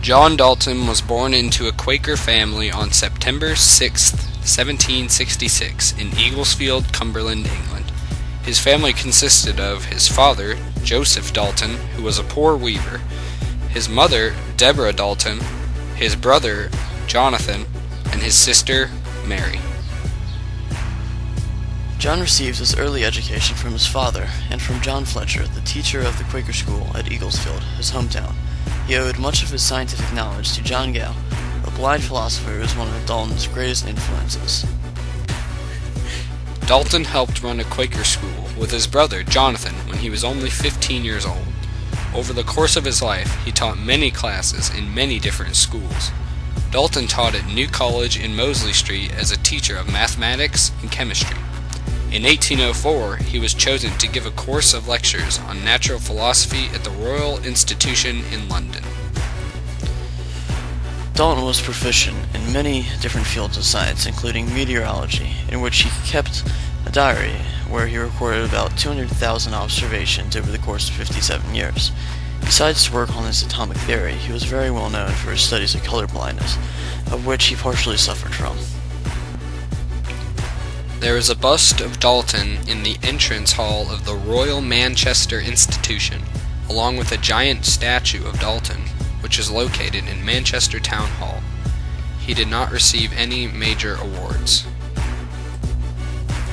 John Dalton was born into a Quaker family on September 6, 1766, in Eaglesfield, Cumberland, England. His family consisted of his father, Joseph Dalton, who was a poor weaver, his mother, Deborah Dalton, his brother, Jonathan, and his sister, Mary. John received his early education from his father and from John Fletcher, the teacher of the Quaker school at Eaglesfield, his hometown. He owed much of his scientific knowledge to John Gow, a blind philosopher who was one of Dalton's greatest influences. Dalton helped run a Quaker school with his brother, Jonathan, when he was only 15 years old. Over the course of his life, he taught many classes in many different schools. Dalton taught at New College in Mosley Street as a teacher of mathematics and chemistry. In 1804, he was chosen to give a course of lectures on natural philosophy at the Royal Institution in London. Dalton was proficient in many different fields of science, including meteorology, in which he kept a diary where he recorded about 200,000 observations over the course of 57 years. Besides his work on his atomic theory, he was very well known for his studies of color blindness, of which he partially suffered from. There is a bust of Dalton in the entrance hall of the Royal Manchester Institution, along with a giant statue of Dalton, which is located in Manchester Town Hall. He did not receive any major awards.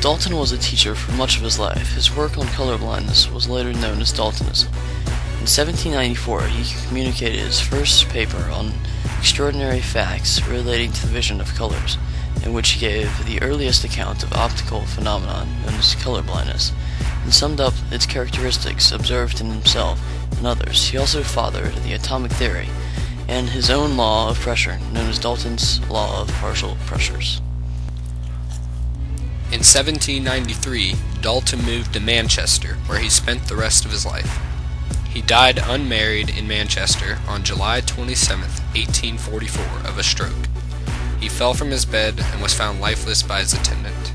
Dalton was a teacher for much of his life. His work on color blindness was later known as Daltonism. In 1794, he communicated his first paper on extraordinary facts relating to the vision of colors, in which he gave the earliest account of optical phenomenon known as color blindness, and summed up its characteristics observed in himself and others. He also fathered the atomic theory and his own law of pressure, known as Dalton's law of partial pressures. In 1793, Dalton moved to Manchester, where he spent the rest of his life. He died unmarried in Manchester on July 27, 1844, of a stroke. He fell from his bed and was found lifeless by his attendant.